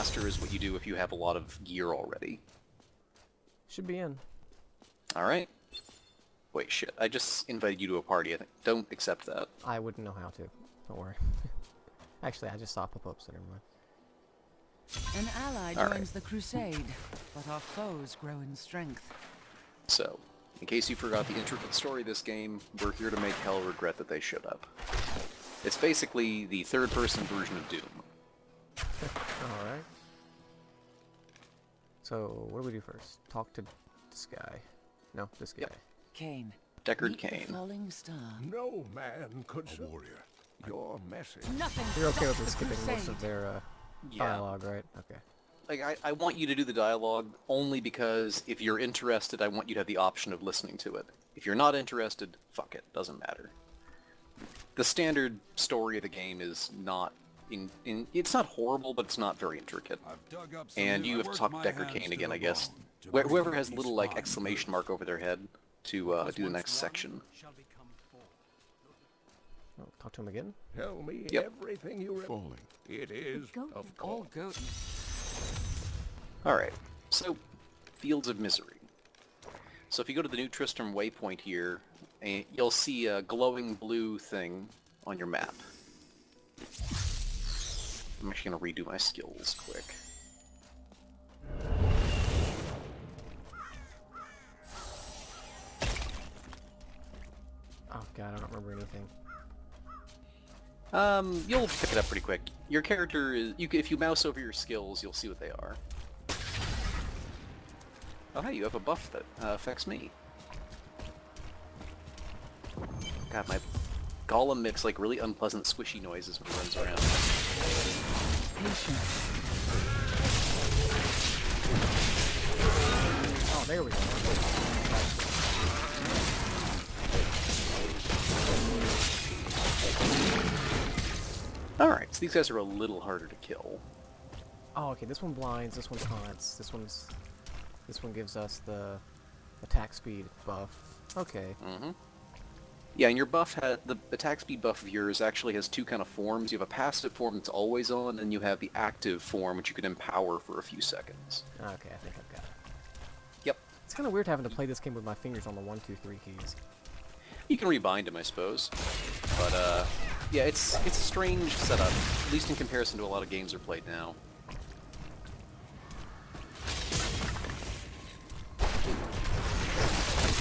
master is what you do if you have a lot of gear already. Should be in. Alright. Wait, shit. I just invited you to a party, I think. Don't accept that. I wouldn't know how to. Don't worry. Actually, I just saw pop-up, so never mind. An ally joins the crusade, but our foes grow in strength. So, in case you forgot the intricate story of this game, we're here to make hell regret that they showed up. It's basically the third-person version of Doom. Alright. So, what do we do first? Talk to this guy. No, this guy. Yep. Cain. Deckard Meet the Cain. falling star. No man could a warrior. Your message. Nothing You're okay with stops us the skipping most crusade. of their Yeah. dialogue, right? Okay. Like, I want you to do the dialogue only because if you're interested, I want you to have the option of listening to it. If you're not interested, fuck it. Doesn't matter. The standard story of the game is not... it's not horrible, but it's not very intricate. And you have to talk to Deckard Cain again, I guess. Whoever has a little, like, exclamation mark over their head to do the next section. Oh, talk to him again? Tell me Yep. everything you falling. It is, of All course. goat. Alright, so, Fields of Misery. So if you go to the New Tristram waypoint here, you'll see a glowing blue thing on your map. I'm actually going to redo my skills quick. Oh god, I don't remember anything. You'll pick it up pretty quick. Your character is... if you mouse over your skills, you'll see what they are. Oh hey, you have a buff that affects me. God, my golem makes like really unpleasant squishy noises when he runs around. Oh, there we go. Alright, so these guys are a little harder to kill. Oh, okay, this one blinds, this one taunts, this one gives us the attack speed buff. Okay. Mm-hmm. Yeah, and your buff the attack speed buff of yours actually has two kind of forms. You have a passive form that's always on, and you have the active form, which you can empower for a few seconds. Okay, I think I've got it. Yep. It's kind of weird having to play this game with my fingers on the 1, 2, 3 keys. You can rebind them, I suppose. But, yeah, it's a strange setup, at least in comparison to a lot of games that are played now.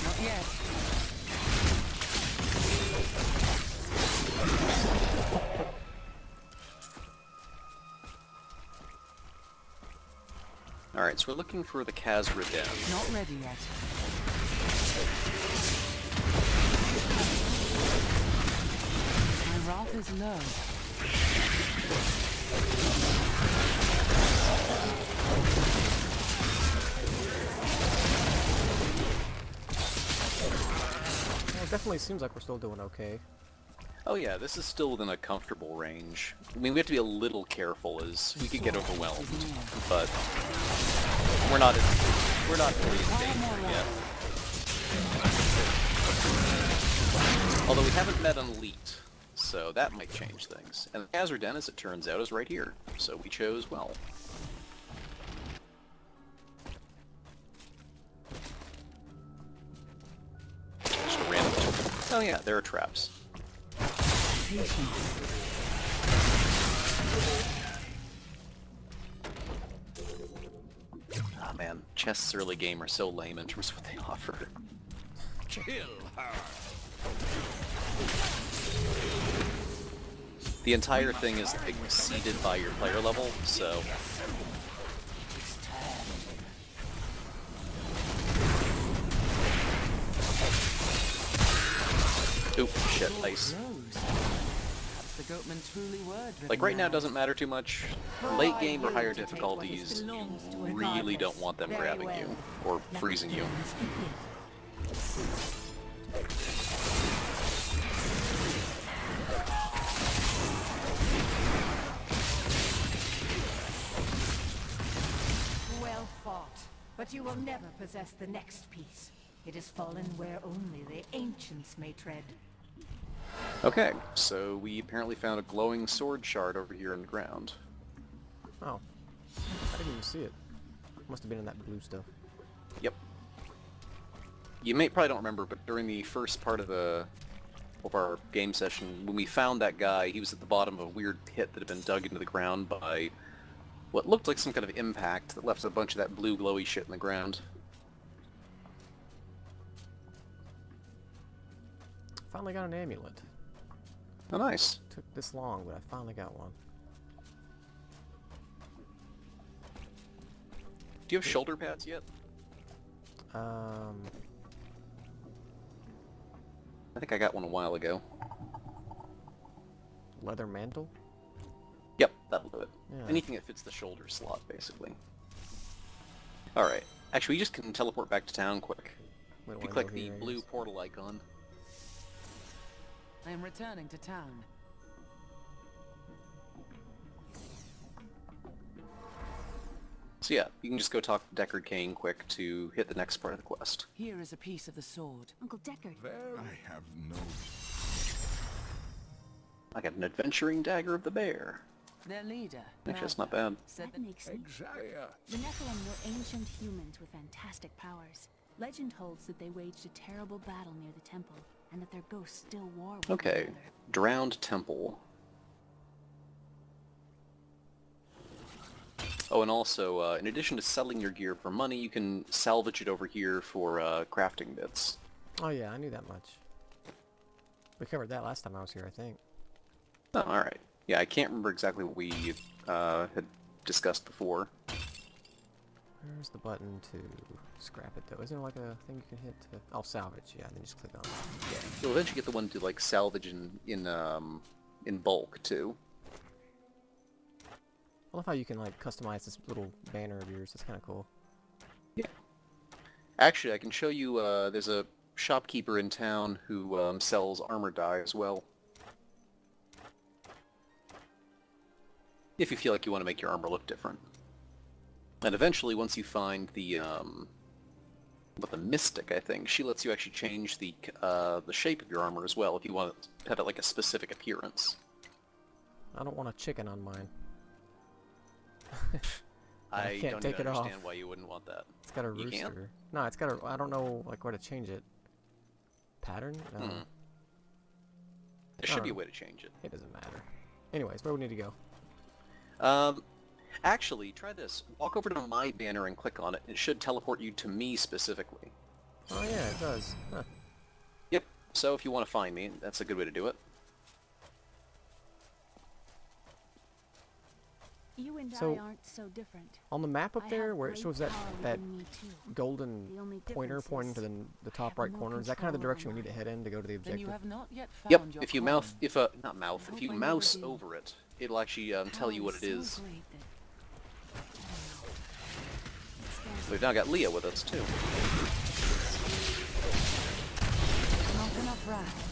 Not yet. Alright, so we're looking for the Khazra Den. Not ready yet. My wrath is low. Well, it definitely seems like we're still doing okay. Oh yeah, this is still within a comfortable range. I mean, we have to be a little careful as we could get overwhelmed, but we're not really in danger yet. Although we haven't met an elite, so that might change things. And the Khazra Den, as it turns out, is right here, so we chose well. Just a random... Oh yeah, there are traps. Ah man, chests early game are so lame in terms of what they offer. Kill her. The entire thing is like seeded by your player level, so... Oop, shit, ice. The goatman truly were driven Like right now mad. doesn't matter too much. Late game or higher difficulties, you really don't want them grabbing you, or freezing you. Well fought, but you will never possess the next piece. It is fallen where only the ancients may tread. Okay, so we apparently found a glowing sword shard over here in the ground. Oh. didn't even see it. Must have been in that blue stuff. Yep. You probably don't remember, but during the first part of our game session, when we found that guy, he was at the bottom of a weird pit that had been dug into the ground by what looked like some kind of impact that left a bunch of that blue glowy shit in the ground. Finally got an amulet. Oh, nice. Took this long, but I finally got one. Do you have shoulder pads yet? Um, I think I got one a while ago. leather mantle? Yep, that'll do it. Yeah. Anything that fits the shoulder slot, basically. Alright. Actually, we just can teleport back to town quick. We don't If you wanna click go the here, I blue guess. portal icon. I am returning to town. So yeah, you can just go talk to Deckard Cain quick to hit the next part of the quest. Here is a piece of the sword. Uncle Deckard. I have no... I got an adventuring dagger of the bear. Their leader, Actually, that's not Malta, bad. said That that makes sense. Exactly. The Nephilim were ancient humans with fantastic powers. Legend holds that they waged a terrible battle near the temple, and that their ghosts still war with one Okay, another. Drowned Temple. Oh, and also, in addition to selling your gear for money, you can salvage it over here for crafting bits. Oh yeah, I knew that much. We covered that last time I was here, I think. Oh, alright. Yeah, I can't remember exactly what we had discussed before. Where's the button to scrap it though? Isn't there like a thing you can hit to... Oh, salvage, yeah, and then just click on it. Yeah, you'll eventually get the one to like salvage in bulk too. I love how you can like customize this little banner of yours, it's kinda cool. Yeah. Actually, I can show you, there's a shopkeeper in town who sells armor dye as well. If you feel like you want to make your armor look different. And eventually, once you find the Mystic, I think, she lets you actually change the shape of your armor as well, if you want to have it like a specific appearance. I don't want a chicken on mine. I can't don't take even it off. understand why you wouldn't want that. It's got a You rooster. can't? No, it's got a... I don't know like where to change it. Pattern? No. There should be a Oh. way to change it. It doesn't matter. Anyways, where we need to go? Actually, try this. Walk over to my banner and click on it. It should teleport you to me specifically. Oh yeah, it does. Huh. Yep. So if you want to find me, that's a good way to do it. You and So- I aren't so different. On the map up I there have where it great shows that power that within me too. golden The only pointer difference pointing to is the top have right no corner, is that kind of the control direction we over need to head in to go to the Then you objective? have not yet found Yep. your If you calling. mouth, not mouth, if hope you I never mouse do. over it, it'll actually tell you what it Power is. so great that- We've now got Leah with us too. Not enough wrath.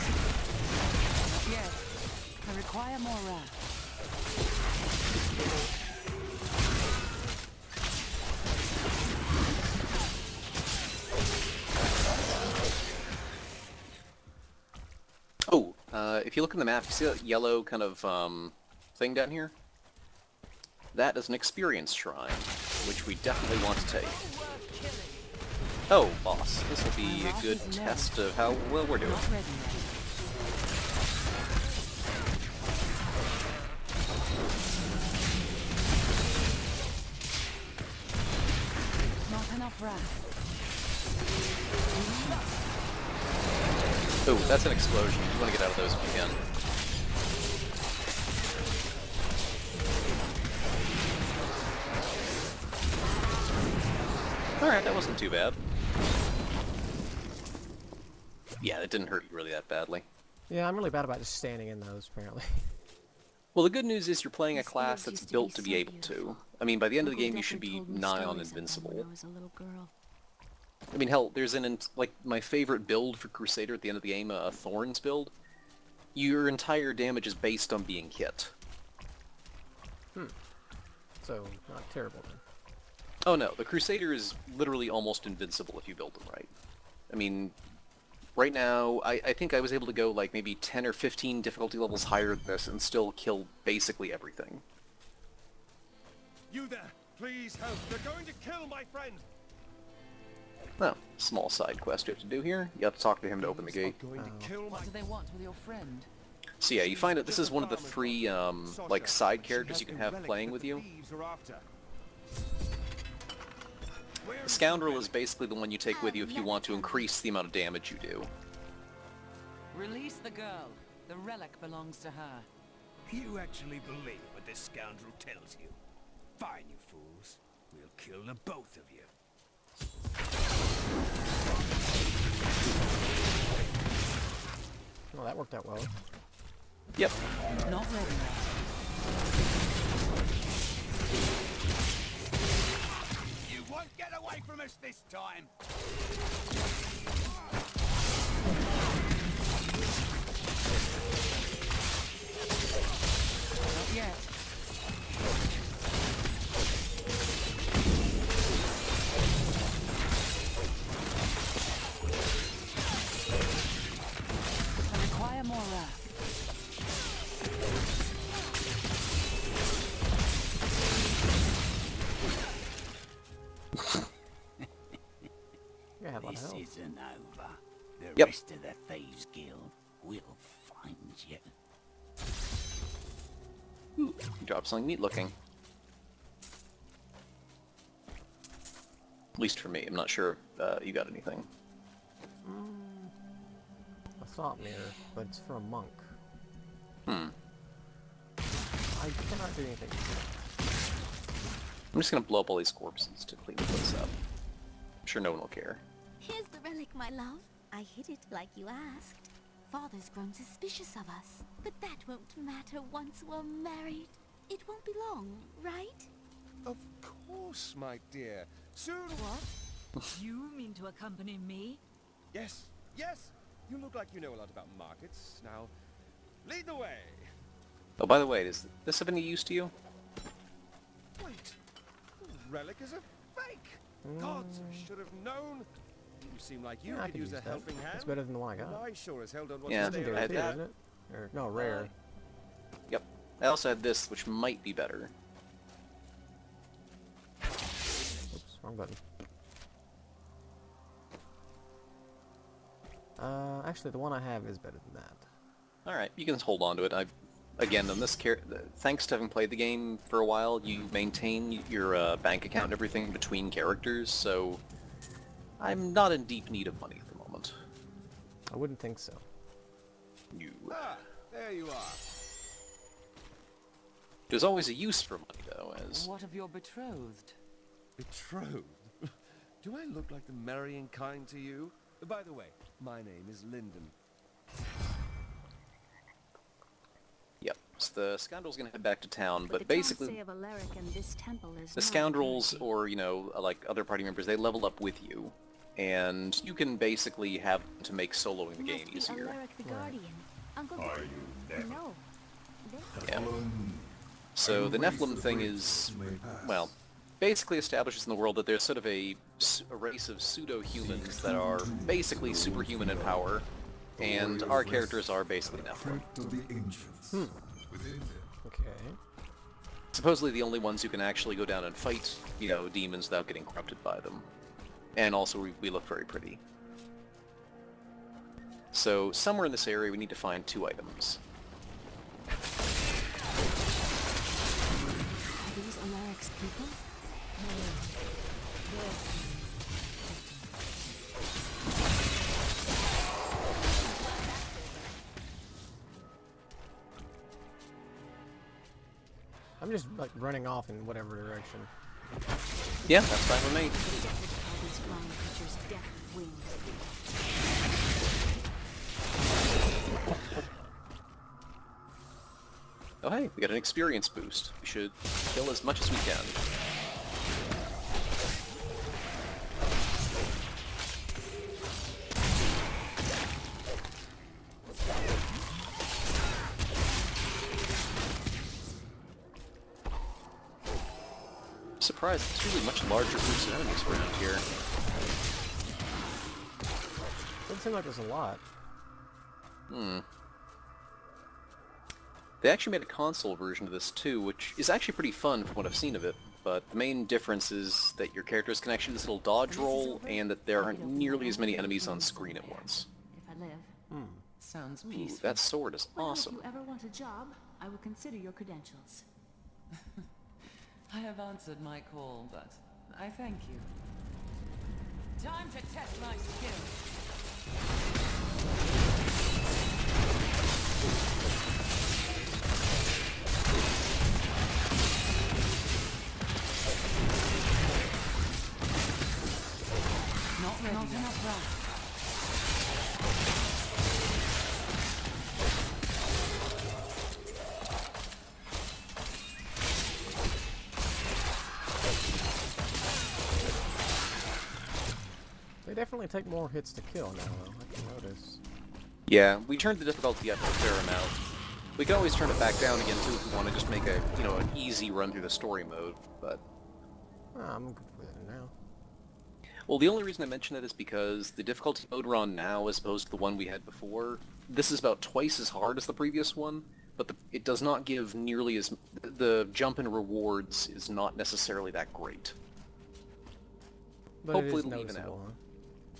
Not yet. I require more wrath. Oh, if you look in the map, you see that yellow kind of thing down here? That is an experience shrine, which we definitely want to take. Oh, boss, this will be a good test of how well we're doing. Not ready yet. Not enough wrath. Oh, that's an explosion. You want to get out of those if you can. Alright, that wasn't too bad. Yeah, it didn't hurt you really that badly. Yeah, I'm really bad about just standing in those, apparently. Well, the good news is you're playing a These class fields that's used to built be to so be able beautiful. to. I mean, by the end of the Uncle game, you Deckard should be told me nigh on stories of them invincible. When I was a little girl. I mean, hell, there's like, my favorite build for Crusader at the end of the game, a Thorns build. Your entire damage is based on being hit. So, not terrible then. Oh no, the Crusader is literally almost invincible if you build them right. I mean, Right now, I think I was able to go like maybe 10 or 15 difficulty levels higher than this and still kill basically everything. You there! Please help! They're going to kill my friend! Well, small side quest you have to do here. You have to talk to him to open the gate. Going to kill my... What do they want with your friend? So yeah, you find out this is one of the 3 like side characters you can have playing with you. The Scoundrel is basically the one you take with you if you want to increase the amount of damage you do. Release the girl. The relic belongs to her. You actually believe what this scoundrel tells you? Fine, you fools. We'll kill the both of you. Well, that worked out well. Yep. Not ready yet. You won't get away from us this time! Not yet. I require more wrath. Yeah, what This hell? isn't over. The Yep. rest of the Thieves Guild will find you. You drop something neat looking. At least for me. I'm not sure if you got anything. A thought mirror, but it's for a monk. Hmm. I cannot do anything. I'm just gonna blow up all these corpses to clean the place up. I'm sure no one will care. Here's the relic, my love. I hid it like you asked. Father's grown suspicious of us, but that won't matter once we're married. It won't be long, right? Of course, my dear. Soon... What? You mean to accompany me? Yes, yes! You look like you know a lot about markets. Now, lead the way! Oh, by the way, does this have any use to you? Wait! The relic is a fake! Gods, I should have known! You seem like you Yeah, I could could use a that. helping hand. It's better than the one I got. And I sure as hell don't want Yeah, to stay I Legendary had too, that. isn't it? Or, no, rare. Yep. I also had this, which might be better. Oops, wrong button. Actually, the one I have is better than that. Alright, you can hold on to it. Again, on this thanks to having played the game for a while, you maintain your bank account and everything between characters, so I'm not in deep need of money at the moment. I wouldn't think so. You. Ah, there you are. There's always a use for money, though, as... What of your betrothed? Betrothed? Do I look like the marrying kind to you? By the way, my name is Lyndon. Yep. So the Scoundrel's gonna head back to town, but the basically... Say of Alaric and this temple is The not Scoundrels, guaranteed. or, you know, like other party members, they level up with you. And you can basically have to make soloing the game Must be easier. Alaric the Guardian. Uncle Are Ben. you No. This Yeah. So the Nephilim thing is, well, basically establishes in the world that there's sort of a race of pseudo-humans that are basically superhuman in power, and our characters are basically Nephilim. Okay. Supposedly the only ones who can actually go down and fight, you know, demons without getting corrupted by them. And also we look very pretty. So somewhere in this area we need to find 2 items. Are these Alaric's people? I'm just like running off in whatever direction. Yeah, that's fine with me. All these flying creatures decked with wings. Oh hey, we got an experience boost. We should kill as much as we can. Surprised, it's really much larger groups of enemies around here. Did seem like there's a lot. They actually made a console version of this too, which is actually pretty fun from what I've seen of it, but the main difference is that your characters can actually do this little dodge roll, and that there aren't nearly as many enemies on screen at once. If I live. Sounds Ooh, peaceful. that sword is Well, awesome. if you ever want a job, I will consider your credentials. I have answered my call, but I thank you. Time to test my skill. Not ready yet. Enough rest. They definitely take more hits to kill now, though. I can notice. Yeah, we turned the difficulty up a fair amount. We can always turn it back down again too if we want to just make a, an easy run through the story mode, but... I'm good with it now. Well, the only reason I mention that is because the difficulty mode we're on now, as opposed to the one we had before, this is about twice as hard as the previous one, but it does not give nearly as... The jump in rewards is not necessarily that great. But Hopefully it is it'll even noticeable, out. huh?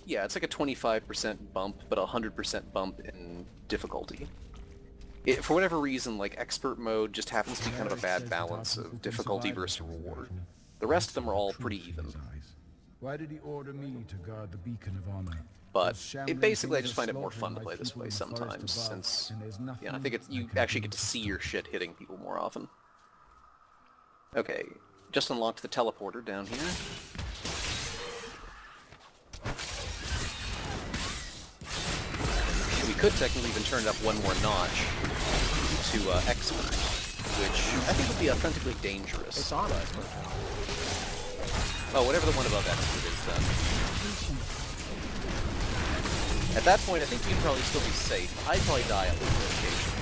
Yeah, it's like a 25% bump, but a 100% bump in difficulty. For whatever reason, like, expert mode just happens to be kind of a bad balance of difficulty versus reward. The rest of them are all pretty even. Why did he order me to guard the beacon of honor? But basically I just find it more fun to play this way sometimes, since I think you actually get to see your shit hitting people more often. Okay, just unlocked the teleporter down here. We could technically even turn it up one more notch to expert, which I think would be authentically dangerous. It's on us. Oh, whatever the one above expert is then. At that point, I think you'd probably still be safe. I'd probably die on this occasion.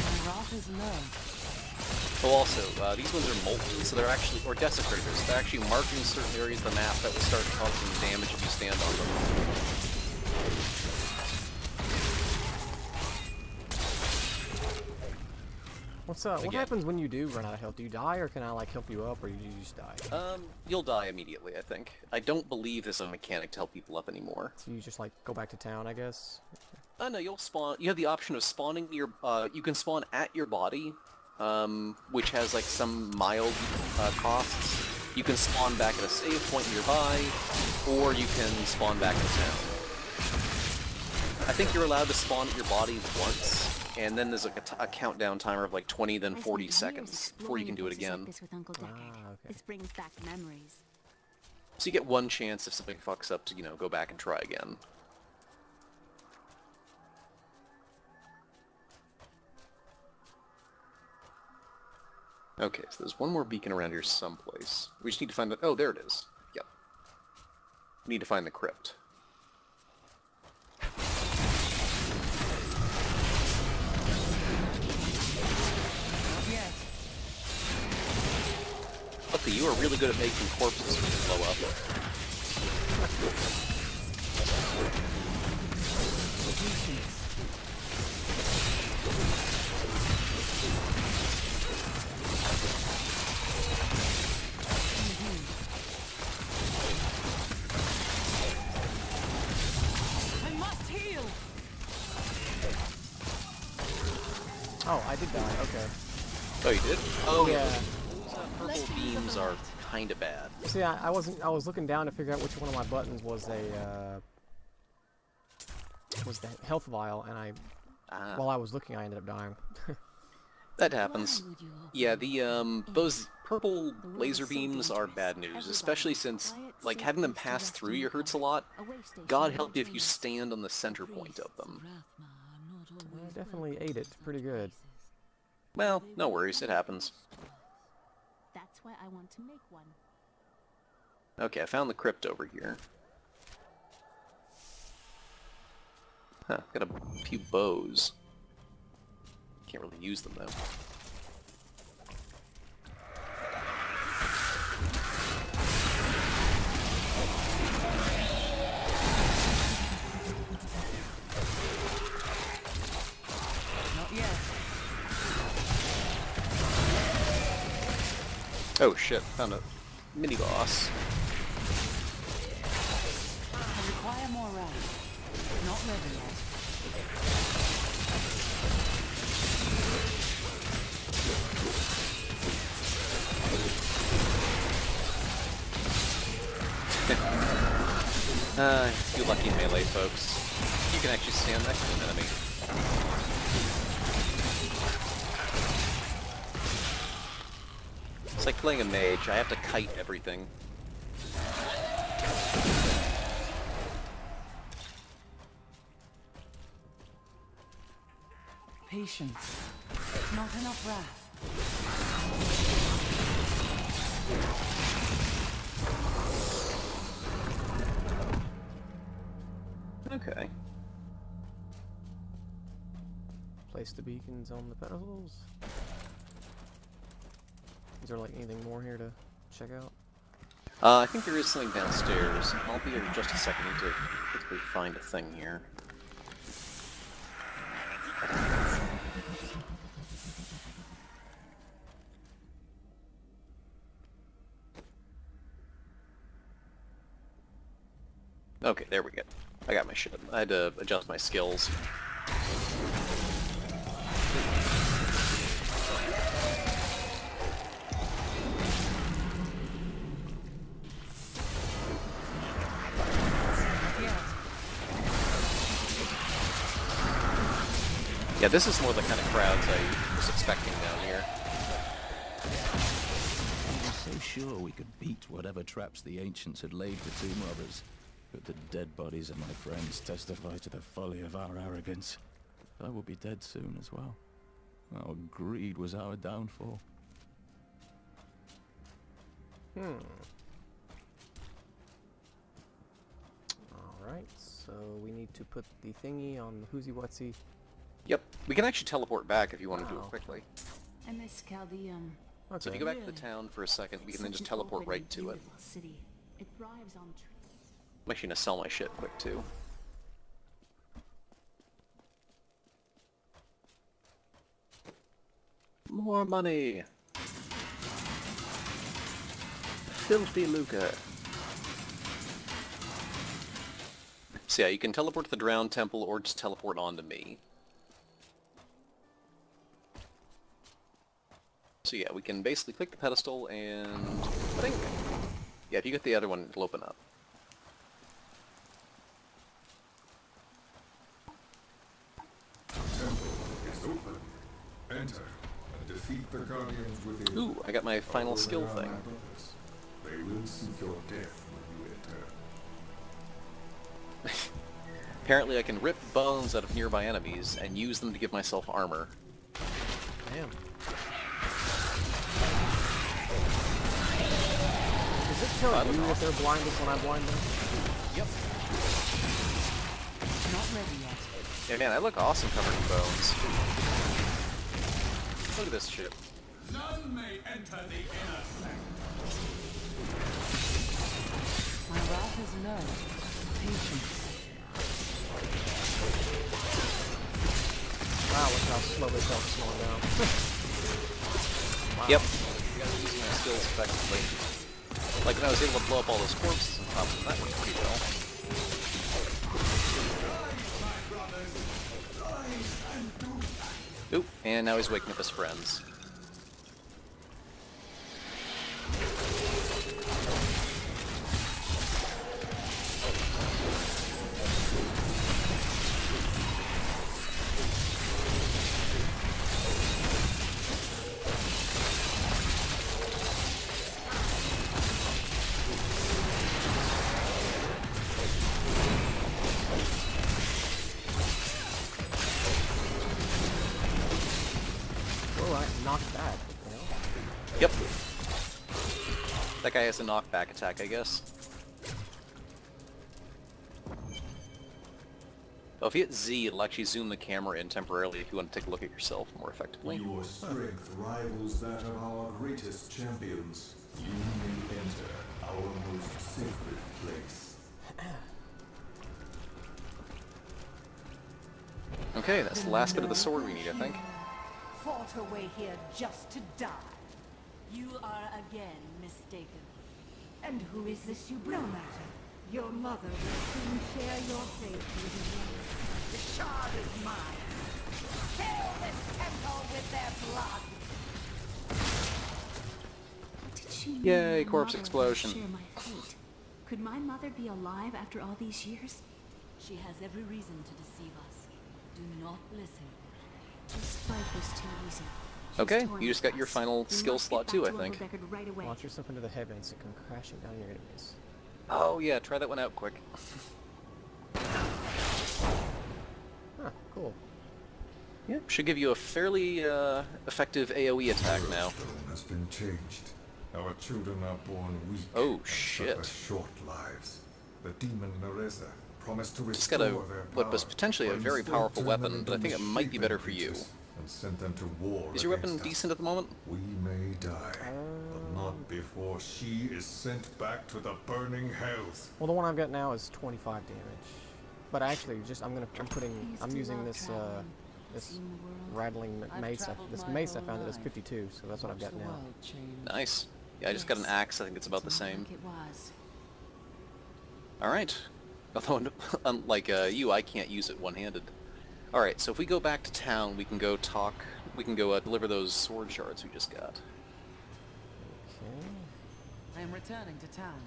My wrath is low. Oh, also, these ones are molten, so they're actually, or desecrators, they're actually marking certain areas of the map that will start causing damage if you stand on them. What happens when you do run out of health? Do you die, or can I, like, help you up, or you just die? You'll die immediately, I think. I don't believe there's a mechanic to help people up anymore. So you just, like, go back to town, I guess? No, you'll spawn, you have the option of spawning near, you can spawn at your body, which has, like, some mild, costs. You can spawn back at a save point nearby, or you can spawn back in town. I think you're allowed to spawn at your body once, and then there's like a countdown timer of like 20, then 40 seconds before you can do it again. This with Uncle Deckard. Okay. This brings back memories. So you get one chance if something fucks up to, go back and try again. Okay, so there's one more beacon around here someplace. We just need to find the... Oh, there it is. Yep. We need to find the crypt. Yes. Luckily, you are really good at making corpses blow up. I must heal. Oh, I did die, okay. Oh, you did? Oh, Yeah. Those purple beams are kinda bad. See, I was looking down to figure out which one of my buttons was a, was the health vial, and while I was looking, I ended up dying. That happens. Yeah, those purple laser beams are bad news, especially since, like, having them pass through you hurts a lot. God help you if you stand on the center point of them. I definitely ate it pretty good. Well, no worries, it happens. That's why I want to make one. Okay, I found the crypt over here. Huh, got a few bows. Can't really use them, though. Oh shit, found a mini-boss. I require more rounds. Not ready yet. You lucky melee folks. You can actually stand next to an enemy. It's like playing a mage. I have to kite everything. Patience. Not enough wrath. Okay. Place the beacons on the pedestals. Is there like anything more here to check out? I think there is something downstairs. I'll be here in just a second. I need to quickly find a thing here. Okay, there we go. I got my shit. I had to adjust my skills. Yeah, this is more the kind of crowds I was expecting down here. I was so sure we could beat whatever traps the ancients had laid for tomb robbers. But the dead bodies of my friends testify to the folly of our arrogance. I will be dead soon as well. Our greed was our downfall. Alright, so we need to put the thingy on the Whoozy Whatsy. Yep, we can actually teleport back if you want to do it Wow. quickly. I miss Chaldeum. Okay. So if you go back to the town for a second, we can then just teleport right to it. City. It thrives on trees. I'm actually gonna sell my shit quick too. More money! Filthy lucre! So yeah, you can teleport to the Drowned Temple or just teleport onto me. So yeah, we can basically click the pedestal and... I think... Yeah, if you get the other one, it'll open up. Is open. Enter and defeat the guardians within. Ooh, I got my final skill Follow thing. my brothers. They will seek your death when you enter. Apparently I can rip bones out of nearby enemies and use them to give myself armor. Damn. Does it tell you if they're blinded when I blind them? Yep. Not ready yet. Yeah, man, I look awesome covered in bones. Look at this shit. None may enter the inner sanctum. My wrath is low. Patience. Wow, look how slow they felt slowing down. Wow. Yep. You gotta use my skills effectively. Like when I was able to blow up all those corpses on top of them, that went pretty well. Oop, and now he's waking up his friends. Oh, I knocked that. You know? Yep. That guy has a knockback attack, I guess. Oh, if you hit Z, it'll actually zoom the camera in temporarily if you want to take a look at yourself more effectively. Your strength rivals that of our greatest champions. You may enter our most sacred place. Okay, that's the last bit of the sword we need, I think. Fought her way here just to die. You are again mistaken. And who is this you bring? No matter. Your mother will soon share your fate with me. The shard is mine. Fill this temple with their blood. Did she mean Yay, my corpse mother will explosion. share my fate? Could my mother be alive after all these years? She has every reason to deceive us. Do not listen. This fight was too easy. She's Okay, torn you just got your us. final We skill must slot get too, I back to think. Uncle Deckard right away. Launch yourself into the heavens and come crashing down your enemies. Oh yeah, try that one out quick. Huh, cool. Yeah, should give you a fairly effective AoE attack now. The stone has been changed. Our children are born weak. Oh, and shit. suffer short lives. The demon Nereza promised to Just restore got their what power, was potentially a but very instead powerful turned them weapon, but I into think it might be misshapen better for you. creatures and sent them to war Is your weapon against us. decent at the moment? We may die, but not before she is sent back to the burning hells. Well, the one I've got now is 25 damage. But actually, I'm using this this rattling mace. This mace I found that is 52, so that's what I've got now. Nice. Yeah, I just got an axe. I think it's about the same. Like it was. Alright. Although, unlike you, I can't use it one-handed. Alright, so if we go back to town, we can go talk... We can go deliver those sword shards we just got. Okay. I am returning to town.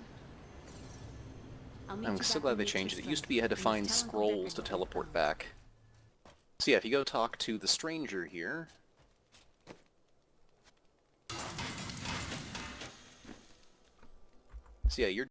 I'll meet I'm you so back glad when they you changed it. get It used to be you had to strength. find Please tell Uncle scrolls Deckard to what we teleport found. back. So yeah, if you go talk to the stranger here... So yeah, you're